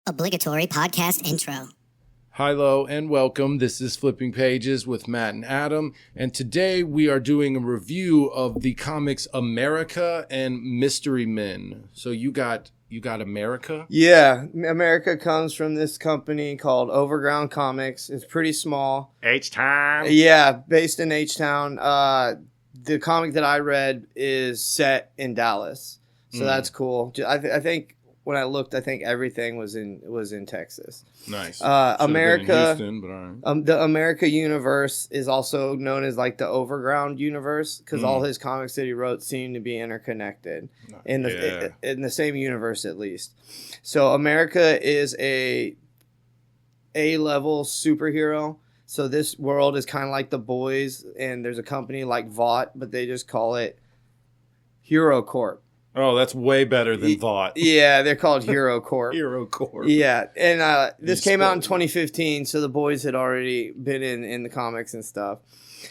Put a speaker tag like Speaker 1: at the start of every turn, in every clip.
Speaker 1: Obligatory podcast intro.
Speaker 2: Hello and welcome. This is Flipping Pages with Matt and Adam, and today we are doing a review of the comics America and Mystery Men. So you got America?
Speaker 3: Yeah, America comes from this company called Overground Comics. It's pretty small.
Speaker 2: H-Town?
Speaker 3: Yeah, based in H-Town. The comic that I read is set in Dallas, so that's cool. I think when I looked, I think everything was in Texas.
Speaker 2: Nice.
Speaker 3: America,
Speaker 2: Houston, but all right.
Speaker 3: The America universe is also known as like the Overground universe because all his comics that he wrote seem to be interconnected in the same universe at least. So America is a A-level superhero. So this world is kind of like The Boys, and there's a company like Vought, but they just call it Hero Corp.
Speaker 2: Oh, that's way better than Vought.
Speaker 3: Yeah, they're called Hero Corp.
Speaker 2: Hero Corp.
Speaker 3: Yeah, and this came out in 2015, so The Boys had already been in the comics and stuff.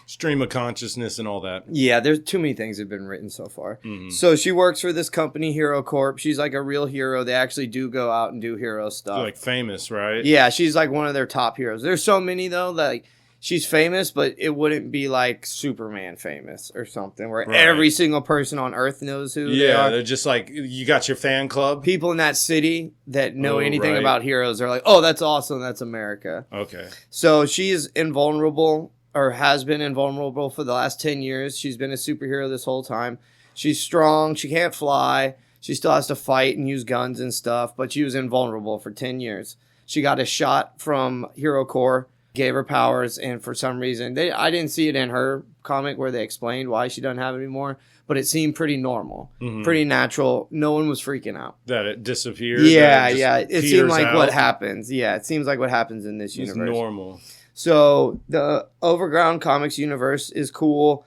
Speaker 2: Stream of consciousness and all that.
Speaker 3: Yeah, there's too many things that have been written so far.
Speaker 2: Mm-hmm.
Speaker 3: So she works for this company, Hero Corp. She's like a real hero. They actually do go out and do hero stuff.
Speaker 2: Like famous, right?
Speaker 3: Yeah, she's like one of their top heroes. There's so many, though, that like, she's famous, but it wouldn't be like Superman famous or something where every single person on Earth knows who they are.
Speaker 2: They're just like, you got your fan club?
Speaker 3: People in that city that know anything about heroes are like, oh, that's awesome. That's America.
Speaker 2: Okay.
Speaker 3: So she is invulnerable, or has been invulnerable for the last 10 years. She's been a superhero this whole time. She's strong. She can't fly. She still has to fight and use guns and stuff, but she was invulnerable for 10 years. She got a shot from Hero Corps, gave her powers, and for some reason, I didn't see it in her comic where they explained why she doesn't have it anymore, but it seemed pretty normal, pretty natural. No one was freaking out.
Speaker 2: That it disappeared?
Speaker 3: Yeah. It seemed like
Speaker 2: out.
Speaker 3: what happens. Yeah, it seems like what happens in this universe.
Speaker 2: It's normal.
Speaker 3: So the Overground Comics universe is cool.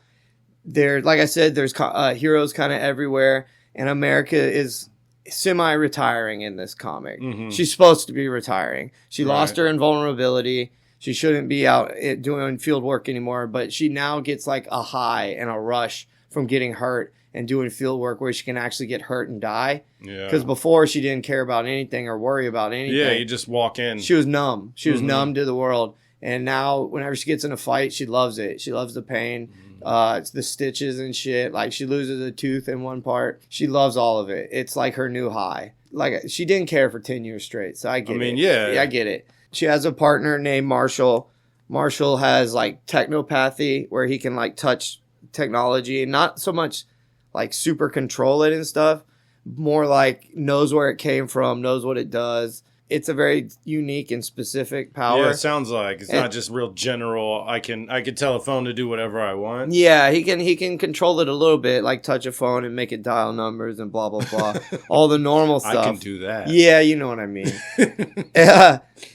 Speaker 3: There, like I said, there's heroes kind of everywhere, and America is semi-retiring in this comic. She's supposed to be retiring. She lost her invulnerability. She shouldn't be out doing field work anymore, but she now gets like a high and a rush from getting hurt and doing field work where she can actually get hurt and die. Yeah. Because before she didn't care about anything or worry about anything.
Speaker 2: Yeah, you just walk in.
Speaker 3: She was numb. She was numb to the world. And now, whenever she gets in a fight, she loves it. She loves the pain. It's the stitches and shit. Like, she loses a tooth in one part. She loves all of it. It's like her new high. Like, she didn't care for 10 years straight, so I get it. Yeah, I get it. She has a partner named Marshall. Marshall has, like, technopathy, where he can, like, touch technology. And not so much, like, super control it and stuff. More like, knows where it came from, knows what it does. It's a very unique and specific power.
Speaker 2: Yeah, it sounds like it's not just real general. I can tell a phone to do whatever I want.
Speaker 3: Yeah, he can control it a little bit, like touch a phone and make it dial numbers and blah blah blah, all the normal stuff.
Speaker 2: I can do that.
Speaker 3: Yeah, you know what I mean.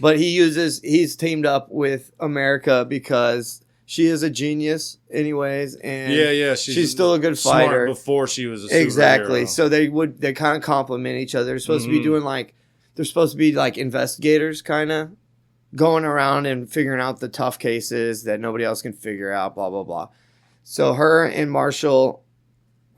Speaker 3: But he's teamed up with America because she is a genius, anyways, and she's still a good fighter.
Speaker 2: Smart before she was a superhero.
Speaker 3: Exactly. So they kind of complement each other. They're supposed to be doing like. They're supposed to be like investigators, kind of going around and figuring out the tough cases that nobody else can figure out, blah, blah, blah. So her and Marshall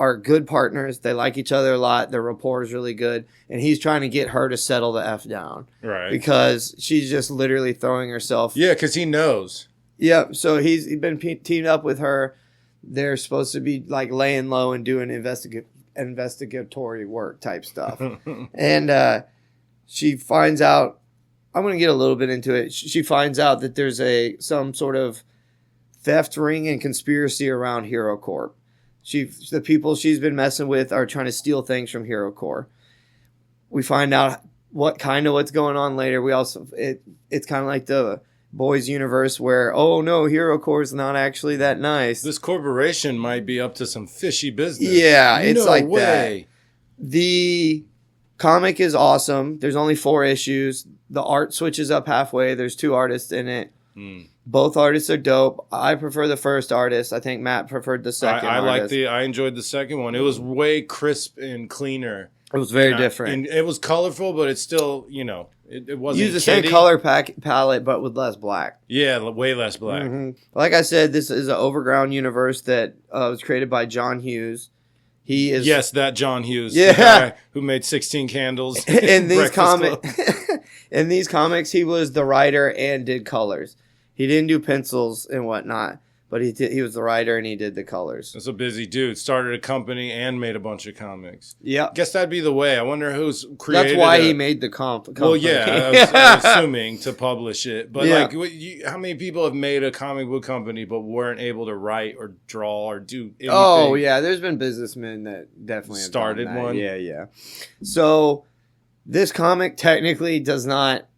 Speaker 3: are good partners. They like each other a lot. Their rapport is really good. And he's trying to get her to settle the F down.
Speaker 2: Right.
Speaker 3: Because she's just literally throwing herself.
Speaker 2: Yeah, because he knows.
Speaker 3: Yep. So he's been teamed up with her. They're supposed to be like laying low and doing investigatory work type stuff. And, she finds out, I'm going to get a little bit into it. She finds out that there's some sort of theft ring and conspiracy around Hero Corp. The people she's been messing with are trying to steal things from Hero Corp. We find out what's going on later. We also, it's kind of like the Boys universe where, oh no, Hero Corp is not actually that nice.
Speaker 2: This corporation might be up to some fishy business.
Speaker 3: Yeah, it's
Speaker 2: no
Speaker 3: like
Speaker 2: way.
Speaker 3: That. The comic is awesome. There's only 4 issues. The art switches up halfway. There's 2 artists in it. Both artists are dope. I prefer the first artist. I think Matt preferred the second artist.
Speaker 2: I enjoyed the second one. It was way crisp and cleaner.
Speaker 3: It was very different.
Speaker 2: And it was colorful, but it's still, it wasn't
Speaker 3: use the same color palette, but with less black.
Speaker 2: Yeah, way less black.
Speaker 3: Like I said, this is an Overground universe that was created by John Hughes. He is
Speaker 2: that John Hughes,
Speaker 3: the
Speaker 2: guy who made 16 candles
Speaker 3: in these comics. In these comics, he was the writer and did colors. He didn't do pencils and whatnot, but he was the writer and he did the colors.
Speaker 2: That's a busy dude. Started a company and made a bunch of comics.
Speaker 3: Yeah.
Speaker 2: Guess that'd be the way. I wonder who's created.
Speaker 3: That's why he made the
Speaker 2: Well, yeah, I was assuming to publish it. But
Speaker 3: Yeah.
Speaker 2: how many people have made a comic book company but weren't able to write or draw or do anything?
Speaker 3: Oh, yeah. There's been businessmen that definitely have
Speaker 2: Started
Speaker 3: done that.
Speaker 2: one?
Speaker 3: Yeah. So this comic technically does not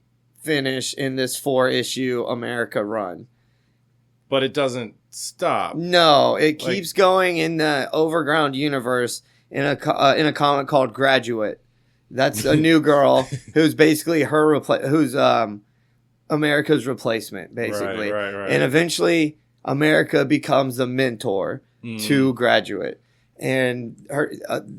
Speaker 3: finish in this 4-issue America run.
Speaker 2: But it doesn't stop.
Speaker 3: No, it keeps going in the Overground universe in a comic called Graduate. That's a new girl who's basically who's America's replacement, basically.
Speaker 2: Right.
Speaker 3: And eventually, America becomes the mentor to Graduate. And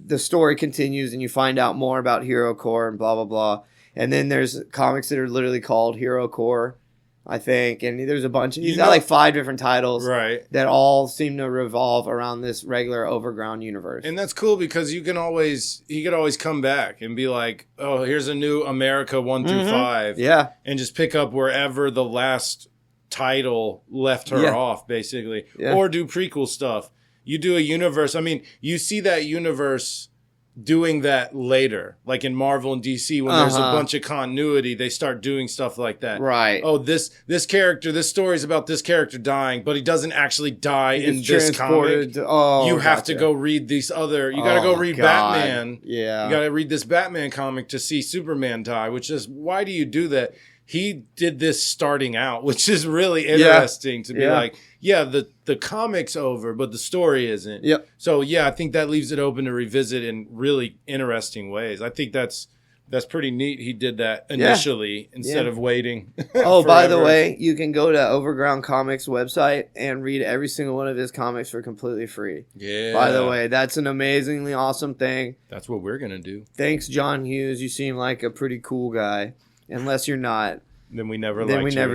Speaker 3: the story continues, and you find out more about Hero Corps and blah, blah, blah. And then there's comics that are literally called Hero Corps, I think. And there's a bunch. He's got like 5 different titles that all seem to revolve around this regular Overground universe.
Speaker 2: And that's cool because he could always come back and be like, oh, here's a new America 1 through 5.
Speaker 3: Yeah.
Speaker 2: And just pick up wherever the last title left her off, basically.
Speaker 3: Yeah.
Speaker 2: Or do prequel stuff. You do a universe. I mean, you see that universe doing that later, like in Marvel and DC, when there's a bunch of continuity, they start doing stuff like that.
Speaker 3: Right.
Speaker 2: Oh, this character, this story is about this character dying, but he doesn't actually die in this comic. You have to go read these other. You got to go read Batman.
Speaker 3: Yeah.
Speaker 2: You got to read this Batman comic to see Superman die. Which is, why do you do that? He did this starting out, which is really interesting to be like, the comic's over, but the story isn't.
Speaker 3: Yep.
Speaker 2: So, I think that leaves it open to revisit in really interesting ways. I think that's pretty neat. He did that initially instead of waiting.
Speaker 3: Oh, by the way, you can go to Overground Comics website and read every single one of his comics for completely free.
Speaker 2: Yeah.
Speaker 3: By the way, that's an amazingly awesome thing.
Speaker 2: That's what we're going to do.
Speaker 3: Thanks, John Hughes. You seem like a pretty cool guy. Unless you're not.
Speaker 2: Then we never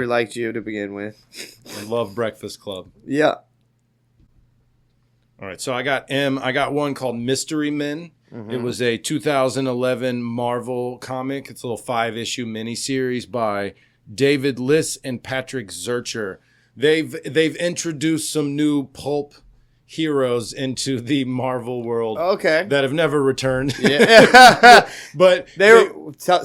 Speaker 3: liked you to begin with.
Speaker 2: I love Breakfast Club.
Speaker 3: Yeah.
Speaker 2: All right, so I got one called Mystery Men. Mm-hmm. It was a 2011 Marvel comic. It's a little 5-issue miniseries by David Liss and Patrick Zurcher. They've introduced some new pulp heroes into the Marvel world. Okay. That have never returned.
Speaker 3: Yeah.
Speaker 2: but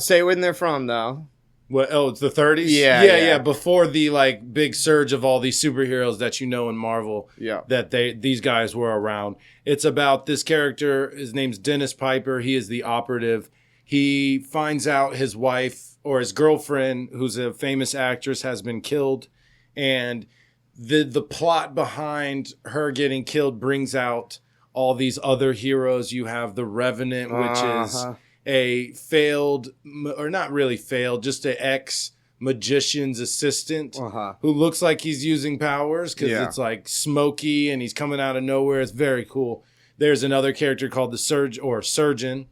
Speaker 3: say when they're from though.
Speaker 2: What? Oh, it's the 30s? Yeah. Before the like big surge of all these superheroes that you know in Marvel. Yeah. That these guys were around. It's about this character. His name's Dennis Piper. He is the operative. He finds out his wife or his girlfriend, who's a famous actress, has been killed, and the plot behind her getting killed brings out all these other heroes. You have the Revenant, which is a failed, or not really failed, just an ex-magician's assistant who looks like he's using powers because it's like smoky and he's coming out of nowhere. It's very cool. There's another character called the Surgeon.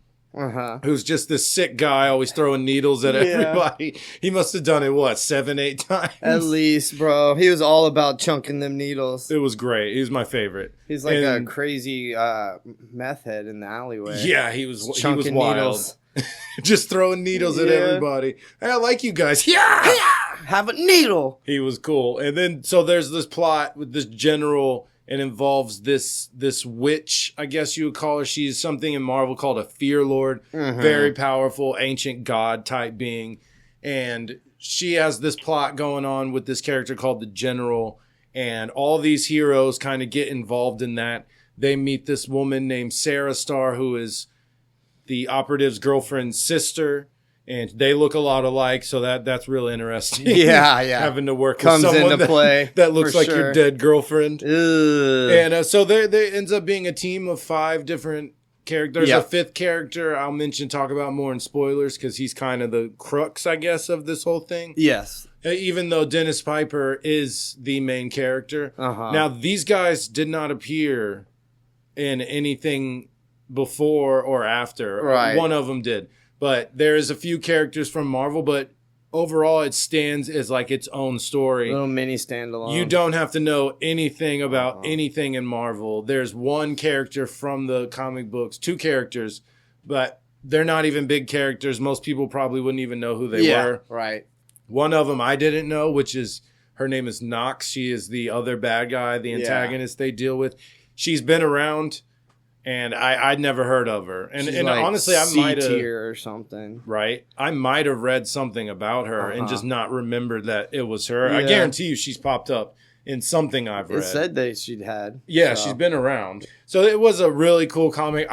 Speaker 2: Who's just this sick guy always throwing needles at everybody. He must have done it, 7-8 times? At
Speaker 3: least, bro. He was all about chunking them needles.
Speaker 2: It was great. He was my favorite.
Speaker 3: He's like a crazy meth head in the alleyway.
Speaker 2: Yeah, he was wild. Needles. Just throwing needles at everybody. Hey, I like you guys. Yeah!
Speaker 3: Have a needle!
Speaker 2: He was cool. And then, so there's this plot with this general... It involves this witch, I guess you would call her. She's something in Marvel called a Fear Lord. Very powerful, ancient god type being. And she has this plot going on with this character called the General. And all these heroes kind of get involved in that. They meet this woman named Sarah Star, who is the operative's girlfriend's sister. And they look a lot alike, so that's real interesting.
Speaker 3: Yeah.
Speaker 2: Having to work with someone that looks like your dead girlfriend. Ugh. And so there ends up being a team of 5 different characters. There's a 5th character I'll talk about more in spoilers, because he's kind of the crux, I guess, of this whole thing.
Speaker 3: Yes.
Speaker 2: Even though Dennis Piper is the main character. Now, these guys did not appear in anything before or after. Right. One of them did. But there is a few characters from Marvel, but overall it stands as like its own story.
Speaker 3: Little mini standalone.
Speaker 2: You don't have to know anything about anything in Marvel. There's one character from the comic books, 2 characters, but they're not even big characters. Most people probably wouldn't even know who they were.
Speaker 3: Right.
Speaker 2: One of them I didn't know, which is, her name is Nox. She is the other bad guy, the antagonist they deal with. She's been around, and I'd never heard of her. And
Speaker 3: like
Speaker 2: honestly, I might have
Speaker 3: C-tier or something.
Speaker 2: Right. I might have read something about her and just not remembered that it was her.
Speaker 3: Yeah.
Speaker 2: I guarantee you she's popped up in something I've read.
Speaker 3: It said that she'd had.
Speaker 2: Yeah,
Speaker 3: so.
Speaker 2: she's been around. So it was a really cool comic.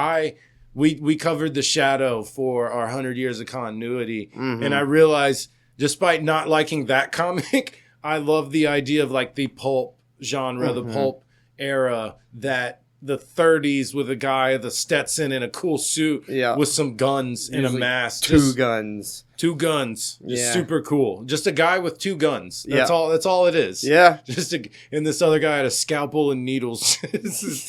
Speaker 2: We covered The Shadow for our 100 Years of Continuity, and I realized, despite not liking that comic, I love the idea of like the pulp genre, the pulp era, that the 30s with a guy, the Stetson in a cool suit with some guns and a mask.
Speaker 3: Two guns.
Speaker 2: Just super cool. Just a guy with two guns. That's all it is.
Speaker 3: Yeah.
Speaker 2: And this other guy had a scalpel and needles.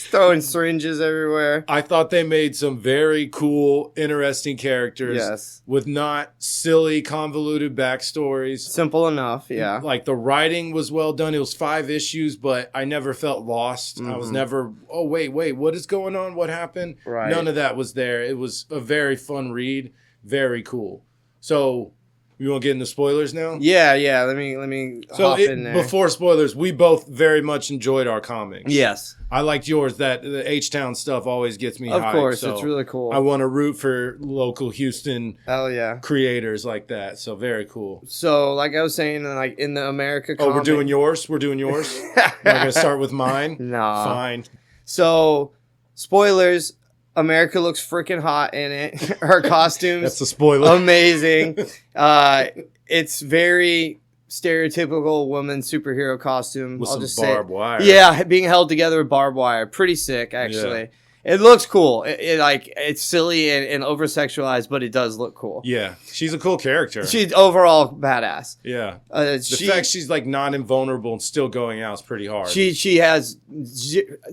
Speaker 3: Throwing syringes everywhere.
Speaker 2: I thought they made some very cool, interesting characters.
Speaker 3: Yes.
Speaker 2: With not silly, convoluted backstories.
Speaker 3: Simple enough, yeah.
Speaker 2: Like the writing was well done. It was 5 issues, but I never felt lost. I was never, oh, wait, what is going on? What happened?
Speaker 3: Right.
Speaker 2: None of that was there. It was a very fun read. Very cool. So, you want to get into spoilers now?
Speaker 3: Yeah. Let me hop in there.
Speaker 2: Before spoilers, we both very much enjoyed our comics.
Speaker 3: Yes.
Speaker 2: I liked yours. That the H-Town stuff always gets me hyped.
Speaker 3: Of course,
Speaker 2: so
Speaker 3: it's really cool.
Speaker 2: I want to root for local Houston creators like that. So, very cool.
Speaker 3: So, like I was saying, like in the America comic...
Speaker 2: Oh, we're doing yours? We're going to start with mine?
Speaker 3: No.
Speaker 2: Fine.
Speaker 3: So, spoilers... America looks freaking hot in it. Her costumes.
Speaker 2: That's a spoiler.
Speaker 3: Amazing. It's very stereotypical woman superhero costume.
Speaker 2: With
Speaker 3: I'll
Speaker 2: some barbed wire.
Speaker 3: Yeah, being held together with barbed wire. Pretty sick, actually. Yeah. It looks cool. It's silly and over sexualized, but it does look cool.
Speaker 2: Yeah, she's a cool character.
Speaker 3: She's overall badass.
Speaker 2: Yeah, the fact she's like not invulnerable and still going out is pretty hard.
Speaker 3: She has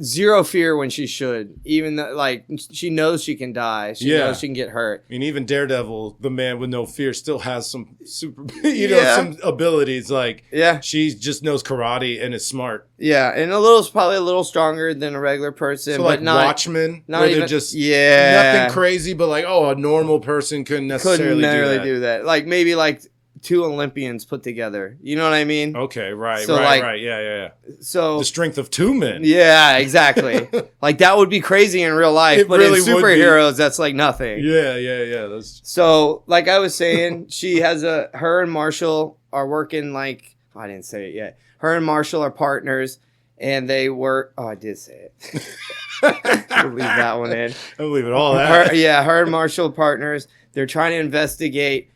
Speaker 3: zero fear when she should. Even like she knows she can die. She knows she can get hurt.
Speaker 2: I mean, even Daredevil, the man with no fear, still has some super, some abilities. Like she just knows karate and is smart.
Speaker 3: Yeah, and probably a little stronger than a regular person.
Speaker 2: So
Speaker 3: but
Speaker 2: like
Speaker 3: not
Speaker 2: Watchmen,
Speaker 3: not
Speaker 2: where
Speaker 3: even,
Speaker 2: they're just nothing crazy, but like a normal person couldn't necessarily
Speaker 3: do that. Like maybe like 2 Olympians put together. You know what I mean?
Speaker 2: Okay, right. Yeah.
Speaker 3: So
Speaker 2: the strength of 2 men.
Speaker 3: Yeah, exactly. Like that would be crazy in real life, but really in superheroes, that's like nothing.
Speaker 2: Yeah.
Speaker 3: So, like I was saying, she has her and Marshall are working like I didn't say it yet. Her and Marshall are partners, and they work. Oh, I did say it. I'll leave that one in.
Speaker 2: I'll leave it all that.
Speaker 3: Her and Marshall are partners. They're trying to investigate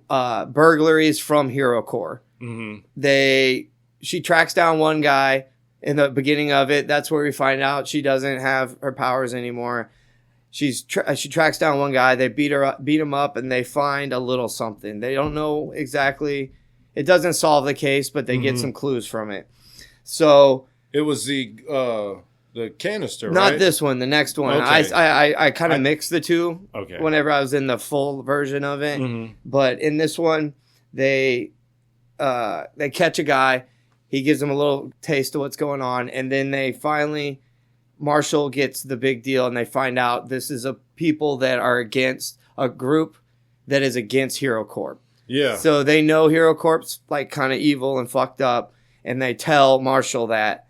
Speaker 3: burglaries from Hero Corps. She tracks down one guy in the beginning of it. That's where we find out she doesn't have her powers anymore. She tracks down one guy. They beat him up, and they find a little something. They don't know exactly. It doesn't solve the case, but they get some clues from it. So
Speaker 2: it was the canister,
Speaker 3: not
Speaker 2: right?
Speaker 3: this one, the next one.
Speaker 2: Okay.
Speaker 3: I kind of mixed the two.
Speaker 2: Okay.
Speaker 3: Whenever I was in the full version of it, but in this one, they catch a guy. He gives them a little taste of what's going on, and then they finally, Marshall gets the big deal, and they find out this is a people that are against a group that is against Hero Corp.
Speaker 2: Yeah.
Speaker 3: So they know Hero Corp's like kind of evil and fucked up, and they tell Marshall that,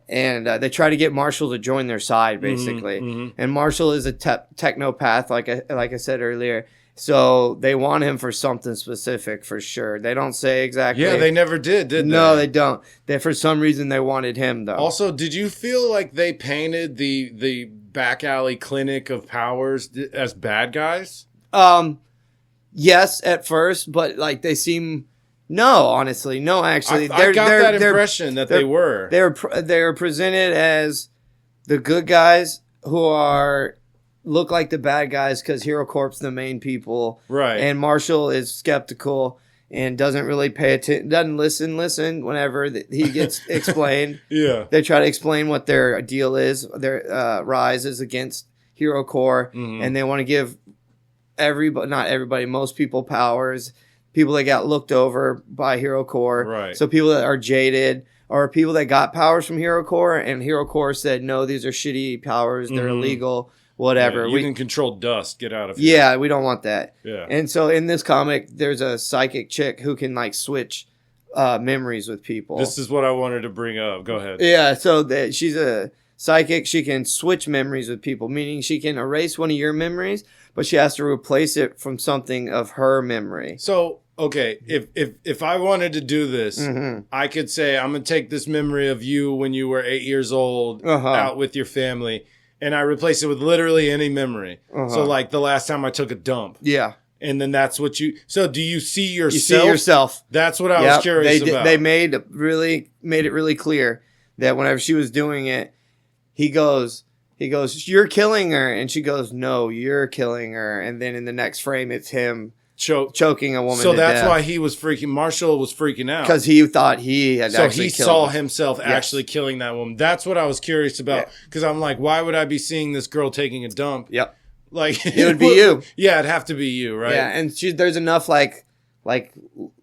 Speaker 3: and they try to get Marshall to join their side, basically. And Marshall is a technopath, like I said earlier. So they want him for something specific for sure. They don't say exactly.
Speaker 2: Yeah, they never did they?
Speaker 3: No, they don't. For some reason they wanted him though.
Speaker 2: Also, did you feel like they painted the back alley clinic of powers as bad guys?
Speaker 3: Yes, at first, but like they seem. No, honestly, no. Actually,
Speaker 2: I got that impression that they were.
Speaker 3: They're presented as the good guys who look like the bad guys because Hero Corp's the main people,
Speaker 2: right? And
Speaker 3: Marshall is skeptical and doesn't really pay attention, doesn't listen whenever he gets explained.
Speaker 2: Yeah,
Speaker 3: they try to explain what their deal is. Their rise is against Hero Corps, and they want to give not everybody, most people powers. People that got looked over by Hero Corps.
Speaker 2: Right.
Speaker 3: So people that are jaded or people that got powers from Hero Corps and Hero Corps said, no, these are shitty powers. They're illegal. whatever.
Speaker 2: Yeah, you can control dust. Get out of
Speaker 3: here. Yeah, we don't want that.
Speaker 2: Yeah.
Speaker 3: And so in this comic, there's a psychic chick who can like switch memories with people.
Speaker 2: This is what I wanted to bring up. Go ahead.
Speaker 3: Yeah, so she's a psychic. She can switch memories with people, meaning she can erase one of your memories, but she has to replace it from something of her memory.
Speaker 2: So, okay, if I wanted to do this, I could say, I'm going to take this memory of you when you were 8 years old out with your family, and I replace it with literally any memory. So, like the last time I took a dump.
Speaker 3: Yeah.
Speaker 2: And then that's what so do you see yourself?
Speaker 3: You see yourself.
Speaker 2: That's what I was curious about.
Speaker 3: They made it really clear that whenever she was doing it, he goes, "You're killing her," and she goes, "No, you're killing her." And then in the next frame, it's him choking a woman.
Speaker 2: So
Speaker 3: to
Speaker 2: that's
Speaker 3: death.
Speaker 2: why Marshall was freaking out,
Speaker 3: because he thought he had.
Speaker 2: So he saw himself actually killing that woman. That's what I was curious about, because I'm like, why would I be seeing this girl taking a dump?
Speaker 3: Yep.
Speaker 2: Like
Speaker 3: it would be you.
Speaker 2: Yeah, it'd have to be you, right?
Speaker 3: Yeah, and there's enough like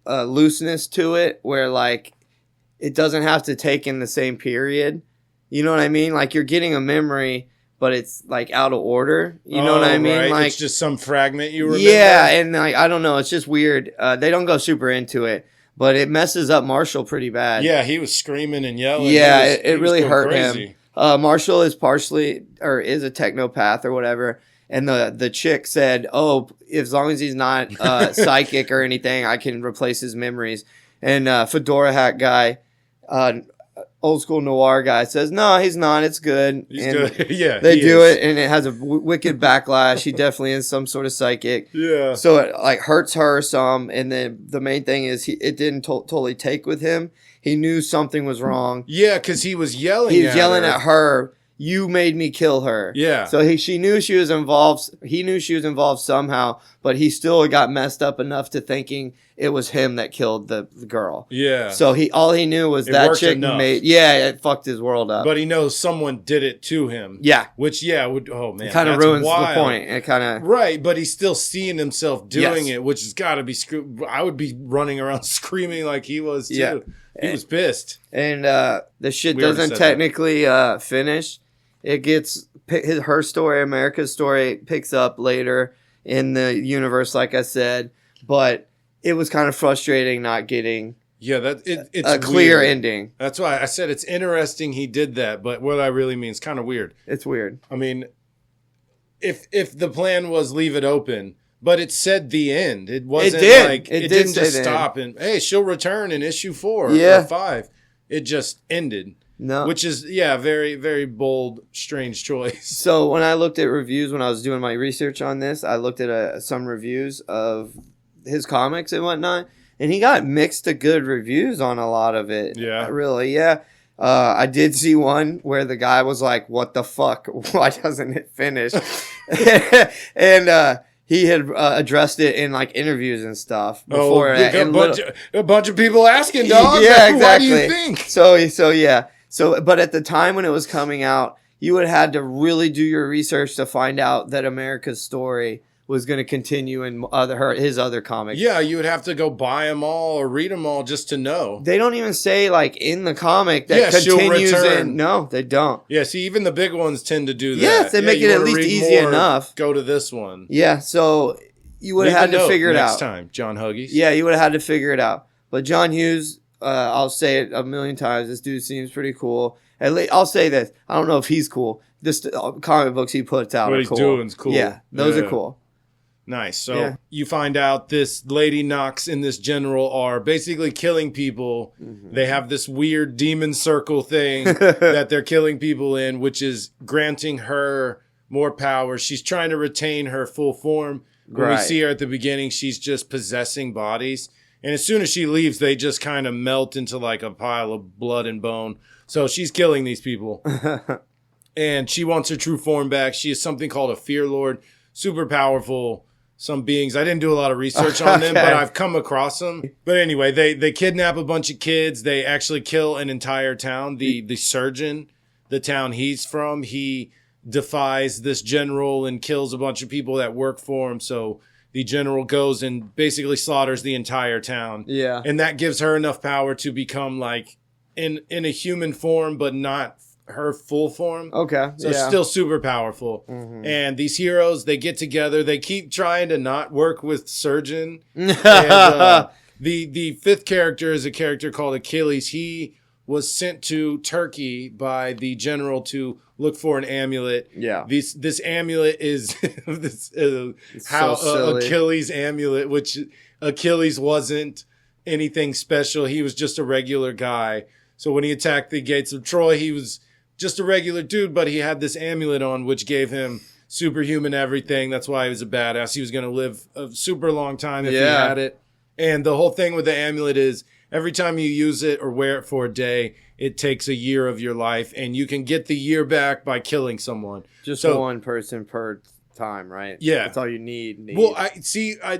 Speaker 3: looseness to it where like it doesn't have to take in the same period. You know what I mean? Like you're getting a memory, but it's like out of order. You know what I mean?
Speaker 2: Right.
Speaker 3: Like
Speaker 2: it's just some fragment you remember.
Speaker 3: Yeah, and like I don't know, it's just weird. They don't go super into it, but it messes up Marshall pretty bad.
Speaker 2: Yeah, he was screaming and yelling.
Speaker 3: Yeah, it really hurt
Speaker 2: crazy.
Speaker 3: him. Marshall is is a technopath or whatever. And the chick said, "Oh, as long as he's not psychic or anything, I can replace his memories." And fedora hat guy, old school noir guy, says, "No, he's not. It's good."
Speaker 2: He's
Speaker 3: and
Speaker 2: good. Yeah,
Speaker 3: they do it, and it has a wicked backlash. He definitely is some sort of psychic.
Speaker 2: Yeah.
Speaker 3: So it like hurts her some, and then the main thing is it didn't totally take with him. He knew something was wrong.
Speaker 2: Yeah, because he was yelling.
Speaker 3: He was yelling at her. You made me kill her.
Speaker 2: Yeah.
Speaker 3: So she knew she was involved. He knew she was involved somehow, but he still got messed up enough to thinking it was him that killed the girl.
Speaker 2: Yeah.
Speaker 3: So all he knew was that chick made. Yeah, it fucked his world up.
Speaker 2: But he knows someone did it to him.
Speaker 3: Yeah.
Speaker 2: Which would. Oh man.
Speaker 3: It kind of ruins the point. It kind of
Speaker 2: right, but he's still seeing himself doing it, which has got to be I would be running around screaming like he was too. Yeah. He was pissed.
Speaker 3: And the shit doesn't technically finish. It gets her story, America's story, picks up later in the universe, like I said. But it was kind of frustrating not getting it's a clear ending.
Speaker 2: That's why I said it's interesting he did that, but what I really mean is kind of weird.
Speaker 3: It's weird.
Speaker 2: I mean, if the plan was leave it open, but it said the end. It wasn't like it didn't just stop and hey, she'll return in issue 4 or 5. It just ended.
Speaker 3: No.
Speaker 2: Which is, very, very bold, strange choice.
Speaker 3: So when I looked at reviews, when I was doing my research on this, I looked at some reviews of his comics and whatnot, and he got mixed to good reviews on a lot of it.
Speaker 2: Yeah.
Speaker 3: Really, yeah. I did see one where the guy was like, "What the fuck? Why doesn't it finish?" And he had addressed it in like interviews and stuff before.
Speaker 2: A bunch of people asking, dog.
Speaker 3: Yeah, exactly.
Speaker 2: What do you think?
Speaker 3: So yeah. So, but at the time when it was coming out, you would have had to really do your research to find out that America's story was going to continue in his other comics.
Speaker 2: Yeah, you would have to go buy them all or read them all just to know.
Speaker 3: They don't even say like in the comic that continues in. No, they don't.
Speaker 2: Yeah, see, even the big ones tend to do that.
Speaker 3: Yes, they make it at least easy enough.
Speaker 2: Go to this one.
Speaker 3: Yeah, so you would have had to figure it out.
Speaker 2: Next time, John Huggies.
Speaker 3: Yeah, you would have had to figure it out. But John Hughes, I'll say it a million times, this dude seems pretty cool. At least, I'll say this. I don't know if he's cool. This comic books he puts out are cool. What he's doing is cool. Yeah, those are cool.
Speaker 2: Nice. So you find out this Lady Knox and this general are basically killing people. Mm-hmm. They have this weird demon circle thing that they're killing people in, which is granting her more power. She's trying to retain her full form. When we see her at the beginning, she's just possessing bodies. And as soon as she leaves, they just kind of melt into like a pile of blood and bone. So she's killing these people. And she wants her true form back. She is something called a Fear Lord. Super powerful. Some beings. I didn't do a lot of research on them, but I've come across them. But anyway, they kidnap a bunch of kids. They actually kill an entire town. The surgeon, the town he's from, he defies this general and kills a bunch of people that work for him. So the general goes and basically slaughters the entire town. Yeah. And that gives her enough power to become like in a human form, but not her full form.
Speaker 3: Okay.
Speaker 2: So still super powerful. Mm-hmm. And these heroes, they get together. They keep trying to not work with Surgeon. And, the fifth character is a character called Achilles. He was sent to Turkey by the general to look for an amulet.
Speaker 3: Yeah.
Speaker 2: This amulet is Achilles' amulet, which Achilles wasn't anything special. He was just a regular guy. So when he attacked the gates of Troy, he was just a regular dude, but he had this amulet on, which gave him superhuman everything. That's why he was a badass. He was going to live a super long time if he had it. And the whole thing with the amulet is every time you use it or wear it for a day, it takes a year of your life, and you can get the year back by killing someone.
Speaker 3: Just one person per time, right?
Speaker 2: Yeah.
Speaker 3: That's all you need.
Speaker 2: Well,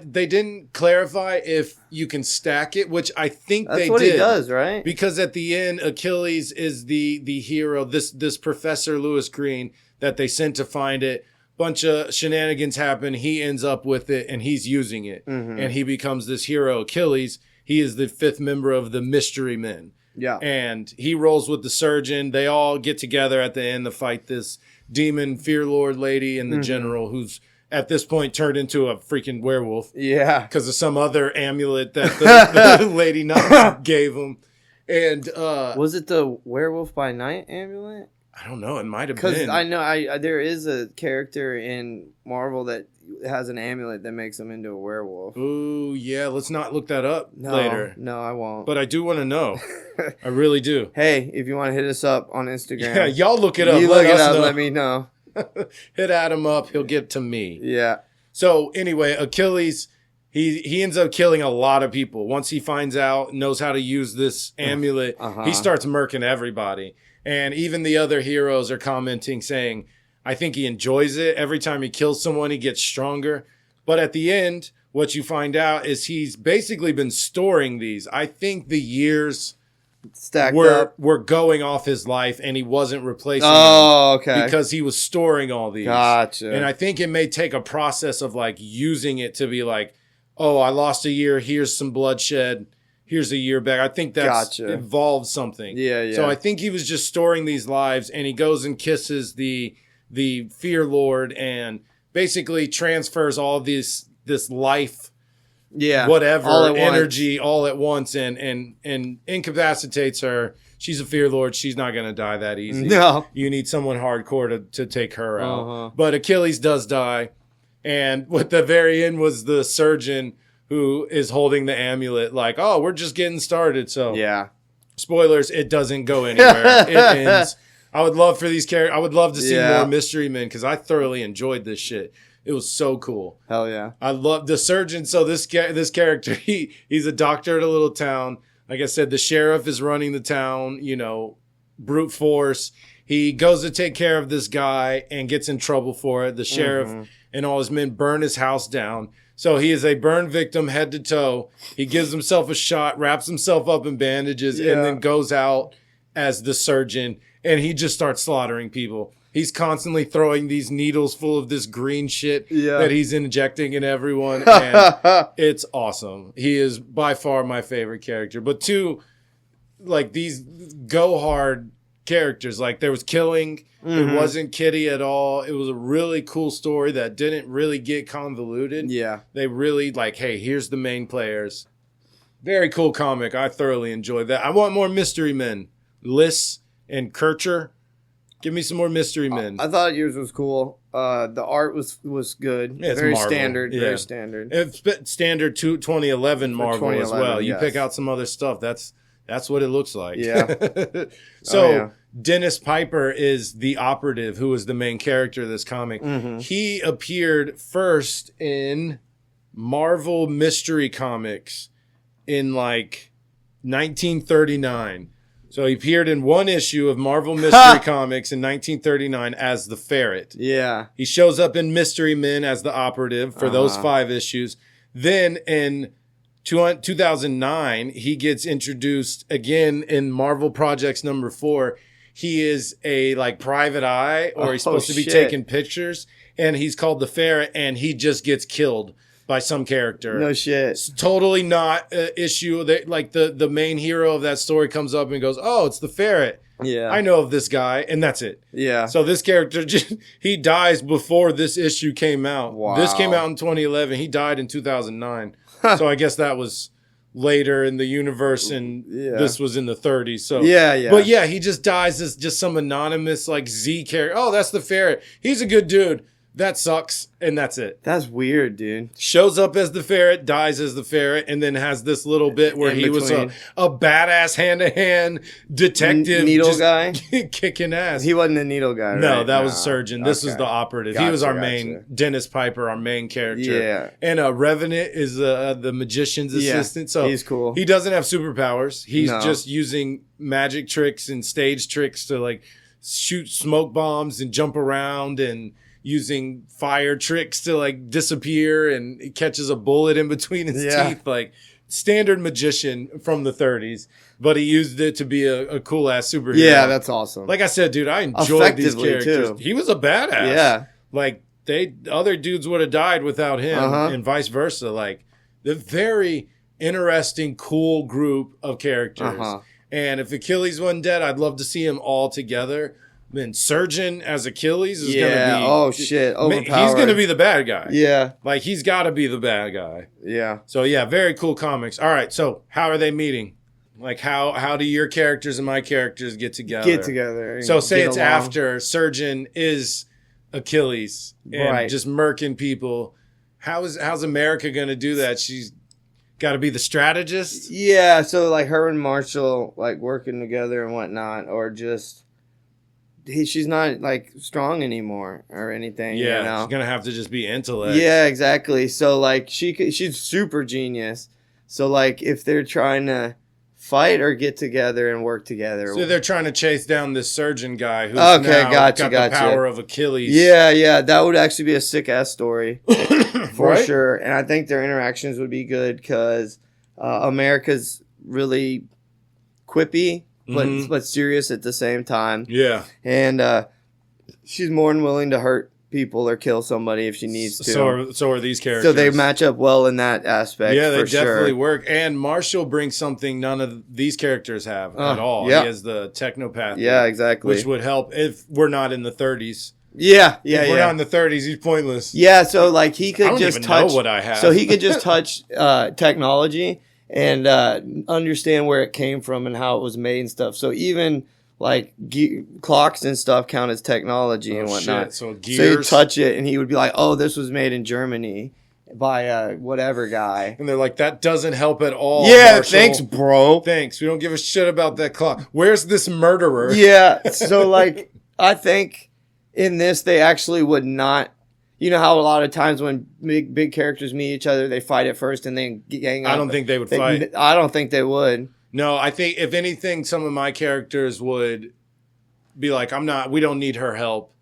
Speaker 2: they didn't clarify if you can stack it, which I think
Speaker 3: That's
Speaker 2: they did.
Speaker 3: That's what he does, right?
Speaker 2: Because at the end, Achilles is the hero, this Professor Lewis Green that they sent to find it. Bunch of shenanigans happen. He ends up with it, and he's using it. Mm-hmm. And he becomes this hero, Achilles. He is the fifth member of the Mystery Men.
Speaker 3: Yeah.
Speaker 2: And he rolls with the Surgeon. They all get together at the end to fight this demon fear lord lady and the general, who's at this point turned into a freaking werewolf.
Speaker 3: Yeah.
Speaker 2: Because of some other amulet that the lady gave him. And
Speaker 3: was it the Werewolf by Night amulet?
Speaker 2: I don't know. It might have been.
Speaker 3: Because I know there is a character in Marvel that has an amulet that makes him into a werewolf.
Speaker 2: Ooh, yeah. Let's not look that up later.
Speaker 3: No, I won't.
Speaker 2: But I do want to know. I really do.
Speaker 3: Hey, if you want to hit us up on Instagram.
Speaker 2: Yeah, y'all look it up.
Speaker 3: You look it up. Let me know.
Speaker 2: Hit Adam up. He'll get to me.
Speaker 3: Yeah.
Speaker 2: So anyway, Achilles, he ends up killing a lot of people. Once he finds out, knows how to use this amulet, he starts murking everybody. And even the other heroes are commenting saying, I think he enjoys it. Every time he kills someone, he gets stronger. But at the end, what you find out is he's basically been storing these. I think the years were going off his life, and he wasn't replacing them.
Speaker 3: Okay.
Speaker 2: Because he was storing all these.
Speaker 3: Gotcha.
Speaker 2: And I think it may take a process of like using it to be like, oh, I lost a year. Here's some bloodshed. Here's a year back. I think that's involved something.
Speaker 3: Yeah.
Speaker 2: So I think he was just storing these lives, and he goes and kisses the Fear Lord and basically transfers all this life, whatever, energy all at once and incapacitates her. She's a Fear Lord. She's not going to die that easy.
Speaker 3: No.
Speaker 2: You need someone hardcore to take her out. But Achilles does die. And at the very end was the Surgeon who is holding the amulet like, oh, we're just getting started. So, spoilers, it doesn't go anywhere. It ends. I would love for these characters. I would love to see more Mystery Men because I thoroughly enjoyed this shit. It was so cool.
Speaker 3: Hell yeah.
Speaker 2: I love the Surgeon. So this character, he's a doctor at a little town. Like I said, the sheriff is running the town, brute force. He goes to take care of this guy and gets in trouble for it. The sheriff and all his men burn his house down. So he is a burn victim head to toe. He gives himself a shot, wraps himself up in bandages, and then goes out as the Surgeon. And he just starts slaughtering people. He's constantly throwing these needles full of this green shit that he's injecting in everyone. And it's awesome. He is by far my favorite character. But two, like these go hard characters. Like there was Killing. It wasn't Kitty at all. It was a really cool story that didn't really get convoluted.
Speaker 3: Yeah.
Speaker 2: They really like, hey, here's the main players. Very cool comic. I thoroughly enjoyed that. I want more Mystery Men. Liss and Kircher. Give me some more Mystery Men.
Speaker 3: I thought yours was cool. The art was good.
Speaker 2: Yeah, it's
Speaker 3: very
Speaker 2: Marvel.
Speaker 3: standard. Very standard.
Speaker 2: It's standard 2011 Marvel
Speaker 3: 2011,
Speaker 2: as well. You
Speaker 3: yes.
Speaker 2: pick out some other stuff. That's what it looks like.
Speaker 3: Yeah.
Speaker 2: So Dennis Piper is the operative who is the main character of this comic. He appeared first in Marvel Mystery Comics in like 1939. So he appeared in one issue of Marvel Mystery Comics in 1939 as the Ferret.
Speaker 3: Yeah.
Speaker 2: He shows up in Mystery Men as the operative for those 5 issues. Then in 2009, he gets introduced again in Marvel Projects number 4. He is a like private eye, or he's supposed to be taking pictures, and he's called the Ferret, and he just gets killed. by some character.
Speaker 3: No shit.
Speaker 2: It's totally not an issue. Like the main hero of that story comes up and goes, "Oh, it's the ferret.
Speaker 3: Yeah.
Speaker 2: I know of this guy," and that's it.
Speaker 3: Yeah.
Speaker 2: So this character, he dies before this issue came out.
Speaker 3: Wow.
Speaker 2: This came out in 2011. He died in 2009. So I guess that was later in the universe, and this was in the 30s. So
Speaker 3: yeah.
Speaker 2: But yeah, he just dies as just some anonymous like Z character. Oh, that's the ferret. He's a good dude. That sucks, and that's it.
Speaker 3: That's weird, dude.
Speaker 2: Shows up as the ferret, dies as the ferret, and then has this little bit where he was a badass hand-to-hand detective.
Speaker 3: Needle guy?
Speaker 2: Kicking ass.
Speaker 3: He wasn't a needle guy,
Speaker 2: No,
Speaker 3: right?
Speaker 2: that was surgeon. This was the operative. He was our main, Dennis Piper, our main character.
Speaker 3: Yeah.
Speaker 2: And Revenant is the magician's assistant. So
Speaker 3: he's cool.
Speaker 2: He doesn't have superpowers. He's
Speaker 3: No.
Speaker 2: just using magic tricks and stage tricks to like shoot smoke bombs and jump around and using fire tricks to like disappear, and he catches a bullet in between his teeth. Like standard magician from the 30s, but he used it to be a cool ass superhero.
Speaker 3: Yeah, that's awesome.
Speaker 2: Like I said, dude, I enjoyed these
Speaker 3: Effectively,
Speaker 2: characters.
Speaker 3: too.
Speaker 2: He was a badass.
Speaker 3: Yeah.
Speaker 2: Like other dudes would have died without him, and vice versa. Like the very interesting, cool group of characters. And if Achilles wasn't dead, I'd love to see them all together. Then Surgeon as Achilles is going to be...
Speaker 3: Oh, shit. Overpowered.
Speaker 2: He's going to be the bad guy.
Speaker 3: Yeah.
Speaker 2: Like, he's got to be the bad guy.
Speaker 3: Yeah.
Speaker 2: So, yeah, very cool comics. All right, so how are they meeting? Like, how do your characters and my characters get together? So, say it's
Speaker 3: along.
Speaker 2: after Surgeon is Achilles and just murking people. How's America going to do that? She's got to be the strategist?
Speaker 3: Yeah, so, like, her and Marshall, like, working together and whatnot, or just... she's not like strong anymore or anything.
Speaker 2: Yeah,
Speaker 3: you know?
Speaker 2: She's gonna have to just be intellect.
Speaker 3: Yeah, exactly. So like she's super genius. So like if they're trying to fight or get together and work together,
Speaker 2: so they're trying to chase down this surgeon guy who's got the power of Achilles.
Speaker 3: Yeah, that would actually be a sick ass story for sure. And I think their interactions would be good because America's really quippy. But serious at the same time.
Speaker 2: Yeah.
Speaker 3: And she's more than willing to hurt people or kill somebody if she needs to.
Speaker 2: So are these characters.
Speaker 3: So they match up well in that aspect.
Speaker 2: Yeah, they
Speaker 3: for
Speaker 2: definitely
Speaker 3: sure.
Speaker 2: work. And Marshall brings something none of these characters have at all.
Speaker 3: Yeah.
Speaker 2: He has the technopathy.
Speaker 3: Yeah, exactly.
Speaker 2: Which would help if we're not in the 30s.
Speaker 3: Yeah.
Speaker 2: If we're not in the 30s, he's pointless.
Speaker 3: Yeah, so like he could
Speaker 2: I don't
Speaker 3: just
Speaker 2: even
Speaker 3: touch
Speaker 2: know what I have.
Speaker 3: So he could just touch technology and understand where it came from and how it was made and stuff. So even like clocks and stuff count as technology and whatnot.
Speaker 2: Shit. So gears.
Speaker 3: So he'd touch it and he would be like, "Oh, this was made in Germany by whatever guy."
Speaker 2: And they're like, "That doesn't help at all."
Speaker 3: Yeah,
Speaker 2: Marshall.
Speaker 3: thanks, bro.
Speaker 2: Thanks. We don't give a shit about that clock. Where's this murderer?
Speaker 3: Yeah. So like, I think in this they actually would not. You know how a lot of times when big characters meet each other, they fight at first and then gang up.
Speaker 2: I don't think they would fight.
Speaker 3: I don't think they would.
Speaker 2: No, I think if anything, some of my characters would be like, we don't need her help.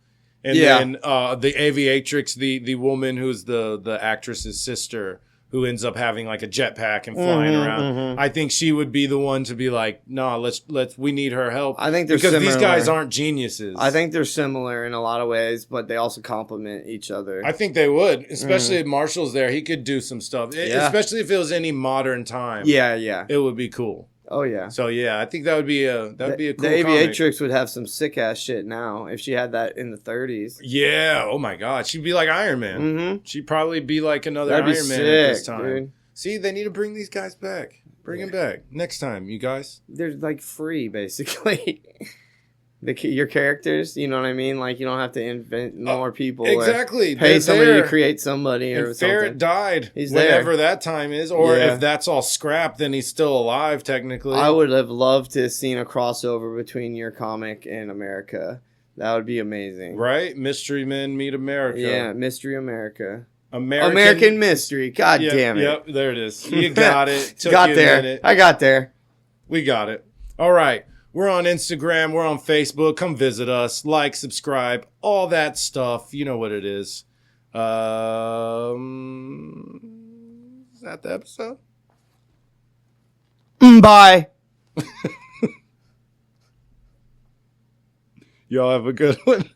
Speaker 2: And then the aviatrix, the woman who's the actress's sister, who ends up having like a jetpack and flying around. I think she would be the one to be like, "No, we need her help."
Speaker 3: I think they're
Speaker 2: because
Speaker 3: similar.
Speaker 2: These guys aren't geniuses.
Speaker 3: I think they're similar in a lot of ways, but they also complement each other.
Speaker 2: I think they would, especially if Marshall's there. He could do some stuff, especially if it was any modern time.
Speaker 3: Yeah.
Speaker 2: It would be cool.
Speaker 3: Oh yeah.
Speaker 2: So yeah, I think that would be a cool.
Speaker 3: The
Speaker 2: comic.
Speaker 3: aviatrix would have some sick ass shit now if she had that in the 30s.
Speaker 2: Yeah. Oh my God, she'd be like Iron Man.
Speaker 3: Mm-hmm.
Speaker 2: She'd probably be like another
Speaker 3: That'd be
Speaker 2: Iron Man
Speaker 3: sick,
Speaker 2: at this time.
Speaker 3: dude.
Speaker 2: See, they need to bring these guys back. Bring them back next time, you guys.
Speaker 3: They're like free, basically. Your characters, you know what I mean? Like you don't have to invent more people.
Speaker 2: Exactly.
Speaker 3: Or pay somebody to create somebody or
Speaker 2: and
Speaker 3: something.
Speaker 2: Ferret died
Speaker 3: He's
Speaker 2: whenever
Speaker 3: there.
Speaker 2: that time is, or if that's all scrapped, then he's still alive technically.
Speaker 3: I would have loved to have seen a crossover between your comic and America. That would be amazing.
Speaker 2: Right? Mystery Men Meet America.
Speaker 3: Yeah, Mystery America.
Speaker 2: American
Speaker 3: Mystery. God damn it.
Speaker 2: Yep, there it is. You got it. Took
Speaker 3: got
Speaker 2: you
Speaker 3: there.
Speaker 2: a minute.
Speaker 3: I got there.
Speaker 2: We got it. All right. We're on Instagram. We're on Facebook. Come visit us. Like, subscribe, all that stuff. You know what it is. Is that the episode?
Speaker 3: Bye.
Speaker 2: Y'all have a good one.